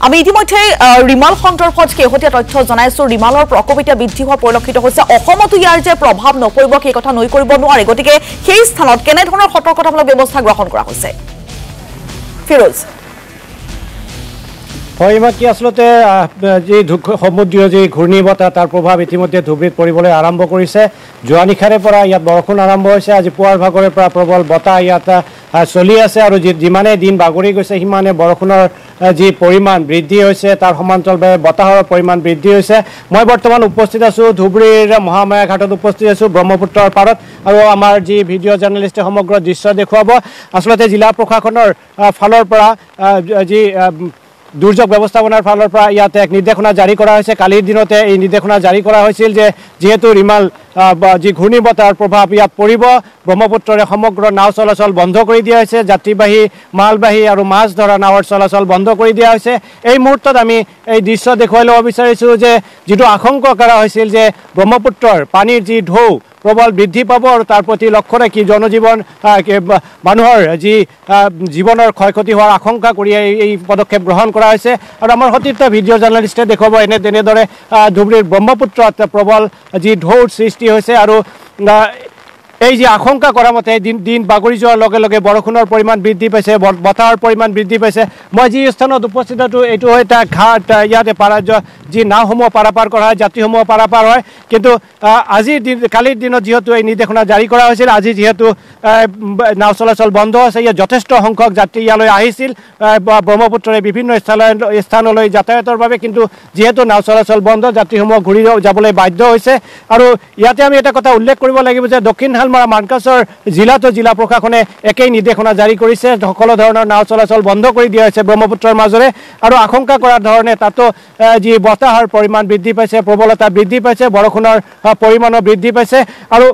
আমি ইতিমধ্যে ৰিমাল সন্দৰ্ভত শেহতীয়া তথ্য জনাইছো ৰিমালৰ প্ৰকোপ এতিয়া বৃদ্ধি হোৱা পৰিলক্ষিত হৈছে অসমতো ইয়াৰ যে প্ৰভাৱ নপৰিব সেই কথা নৈ কৰিব নোৱাৰে গতিকে সেই স্থানত কেনে ধৰণৰ সতৰ্কতামূলক ব্যৱস্থা গ্ৰহণ কৰা হৈছে ফিৰোজ হয় কি আসলতে যে সমুদ্ৰীয় যে ঘূৰ্ণীবতাহ তাৰ প্ৰভাৱ ইতিমধ্যে ধুবুৰীত পৰিবলৈ আৰম্ভ কৰিছে যোৱা নিশাৰে পৰা ইয়াত বৰষুণ আৰম্ভ হৈছে আজি পুৱাৰ ভাগৰে পৰা প্ৰবল বতাহ ইয়াত চলি আছে আৰু যিমানে দিন বাগৰি গৈছে সিমানে বৰষুণৰ যি পৰিমাণ বৃদ্ধি হৈছে তাৰ সমান্তৰালভাৱে বতাহৰ পৰিমাণ বৃদ্ধি হৈছে মই বৰ্তমান উপস্থিত আছো ধুবুৰীৰ মহামায়া ঘাটত উপস্থিত আছো ব্ৰহ্মপুত্ৰৰ পাৰত আৰু আমাৰ যি ভিডিঅ' জাৰ্নেলিষ্টে সমগ্ৰ দৃশ্য দেখুৱাব আসলতে জিলা প্ৰশাসনৰ ফালৰ পৰা যি দুৰ্যোগ ব্যৱস্থাপনাৰ ফালৰ পৰা ইয়াতে এক নিৰ্দেশনা জাৰি কৰা হৈছে কালিৰ দিনতে এই নিৰ্দেশনা জাৰি কৰা হৈছিল যে যেহেতু ৰিমাল যি ঘূৰ্ণীবতাহৰ প্ৰভাৱ ইয়াত পৰিব ব্ৰহ্মপুত্ৰৰে সমগ্ৰ নাও চলাচল বন্ধ কৰি দিয়া হৈছে যাত্ৰীবাহী মালবাহী আৰু মাছ ধৰা নাৱৰ চলাচল বন্ধ কৰি দিয়া হৈছে এই মুহূৰ্তত আমি এই দৃশ্য দেখুৱাই ল'ব বিচাৰিছোঁ যে যিটো আশংকা কৰা হৈছিল যে ব্ৰহ্মপুত্ৰৰ পানীৰ যি ঢৌ প্ৰবল বৃদ্ধি পাব আৰু তাৰ প্ৰতি লক্ষ্য ৰাখি জনজীৱন মানুহৰ যি জীৱনৰ ক্ষয়ক্ষতি হোৱাৰ আশংকা কৰি এই পদক্ষেপ গ্ৰহণ কৰা হৈছে আৰু আমাৰ সতীৰ্থ ভিডিঅ' জাৰ্নেলিষ্টে দেখুৱাব তেনেদৰে ধুবুৰীৰ ব্ৰহ্মপুত্ৰত প্ৰবল যি ঢৌৰ সৃষ্টি হৈছে আৰু এই যে আশংকা কৰা মতে দিন বাগৰি যোৱাৰ লগে লগে বৰষুণৰ পৰিমাণ বৃদ্ধি পাইছে বতাহৰ পৰিমাণ বৃদ্ধি পাইছে মই যি স্থানত উপস্থিত আছোঁ এইটো হয় এটা ঘাট ইয়াতে যি নাওসমূহ পাৰাপাৰ কৰা হয় যাত্ৰীসমূহ পাৰাপাৰ হয় কিন্তু কালিৰ দিনত যিহেতু এই নিৰ্দেশনা জাৰি কৰা হৈছিল আজি যিহেতু নাও চলাচল বন্ধ আছে ইয়াত যথেষ্ট সংখ্যক যাত্ৰী ইয়ালৈ আহিছিল ব্ৰহ্মপুত্ৰৰে বিভিন্ন স্থানলৈ যাতায়াতৰ বাবে কিন্তু যিহেতু নাও চলাচল বন্ধ যাত্ৰীসমূহ ঘূৰি যাবলৈ বাধ্য হৈছে আৰু ইয়াতে আমি এটা কথা উল্লেখ কৰিব লাগিব যে দক্ষিণ হালমাৰা মানকাছৰ জিলা প্ৰশাসনে একেই নিৰ্দেশনা জাৰি কৰিছে সকলো ধৰণৰ নাও চলাচল বন্ধ কৰি দিয়া হৈছে ব্ৰহ্মপুত্ৰৰ মাজেৰে আৰু আশংকা কৰাৰ ধৰণে তাতো যি বতাহৰ পৰিমাণ বৃদ্ধি পাইছে প্ৰবলতা বৃদ্ধি পাইছে বৰষুণৰ পৰিমাণো বৃদ্ধি পাইছে আৰু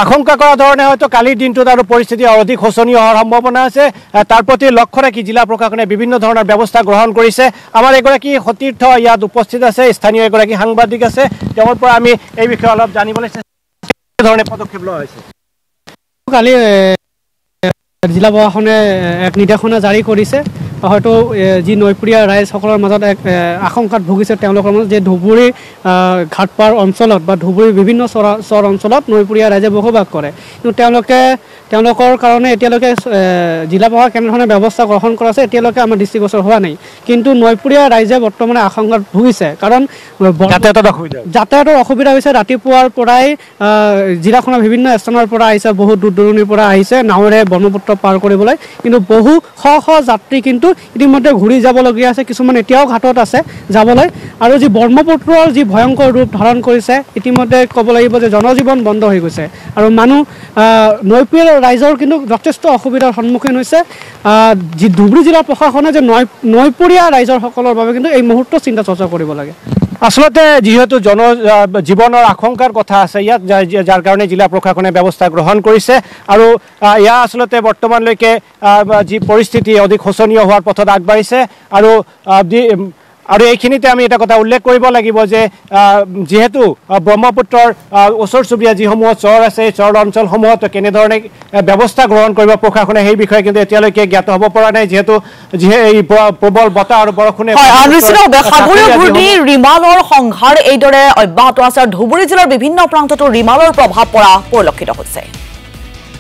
আশংকা কৰা ধৰণে হয়তো কালিৰ দিনটোত আৰু পৰিস্থিতি অধিক শোচনীয় হোৱাৰ সম্ভাৱনা আছে তাৰ প্ৰতি লক্ষ্য ৰাখি জিলা প্ৰশাসনে বিভিন্ন ধৰণৰ ব্যৱস্থা গ্ৰহণ কৰিছে আমাৰ এগৰাকী সতীৰ্থ ইয়াত উপস্থিত আছে স্থানীয় এগৰাকী সাংবাদিক আছে তেওঁৰ পৰা আমি এই বিষয়ে অলপ জানিবলৈ ধৰণে পদক্ষেপ লোৱা হৈছে কালি জিলা প্ৰশাসনে এক নিৰ্দেশনা জাৰি কৰিছে হয়তো যি নৈপৰীয়া ৰাইজসকলৰ মাজত এক আশংকাত ভুগিছে তেওঁলোকৰ মাজত যে ধুবুৰী ঘাটপাৰ অঞ্চলত বা ধুবুৰীৰ বিভিন্ন চৰ অঞ্চলত নৈপৰীয়া ৰাইজে বসবাস কৰে কিন্তু তেওঁলোকৰ কাৰণে এতিয়ালৈকে জিলা প্ৰশাসনে কেনেধৰণে ব্যৱস্থা গ্ৰহণ কৰা আছে এতিয়ালৈকে আমাৰ দৃষ্টিগোচৰ হোৱা নাই কিন্তু নৈপৰীয়া ৰাইজে বৰ্তমানে আশংকাত ভুগিছে কাৰণ যাতায়াতৰ অসুবিধা হৈছে ৰাতিপুৱাৰ পৰাই জিলাখনৰ বিভিন্ন স্থানৰ পৰা আহিছে বহুত দূৰ দূৰণিৰ পৰা আহিছে নাৱেৰে ব্ৰহ্মপুত্ৰ পাৰ কৰিবলৈ কিন্তু বহু শ যাত্ৰী কিন্তু ইতিমধ্যে ঘূৰি যাবলগীয়া আছে কিছুমান এতিয়াও ঘাটত আছে যাবলৈ আৰু যি ব্ৰহ্মপুত্ৰৰ যি ভয়ংকৰ ৰূপ ধাৰণ কৰিছে ইতিমধ্যে ক'ব লাগিব যে জনজীৱন বন্ধ হৈ গৈছে আৰু মানুহ নৈপৰীয়া ৰাইজৰ কিন্তু যথেষ্ট অসুবিধাৰ সন্মুখীন হৈছে যি ধুবুৰী জিলা প্ৰশাসনে যে নৈপৰীয়া ৰাইজৰসকলৰ বাবে কিন্তু এই মুহূৰ্তত চিন্তা চৰ্চা কৰিব লাগে আসলতে যেহেতু জনজীৱনৰ আশংকাৰ কথা আছে ইয়াত যাৰ কাৰণে জিলা প্ৰশাসনে ব্যৱস্থা গ্ৰহণ কৰিছে আৰু ইয়াৰ আসলতে বৰ্তমানলৈকে যি পৰিস্থিতি অধিক শোচনীয় হোৱাৰ পথত আগবাঢ়িছে আৰু এইখিনিতে আমি এটা কথা উল্লেখ কৰিব লাগিব যে যেহেতু ব্ৰহ্মপুত্ৰৰ ওচৰ চুবুৰীয়া যিসমূহ চৰ আছে এই চৰ অঞ্চলসমূহত কেনেধৰণে ব্যৱস্থা গ্ৰহণ কৰিব প্ৰশাসনে সেই বিষয়ে কিন্তু এতিয়ালৈকে জ্ঞাত হ'ব পৰা নাই যিহেতু এই প্ৰবল বতাহ আৰু বৰষুণে ৰিমালৰ সংঘাৰ এইদৰে অব্যাহত আছে আৰু ধুবুৰী জিলাৰ বিভিন্ন প্ৰান্ততো ৰিমালৰ প্ৰভাৱ পৰা পৰিলক্ষিত হৈছে।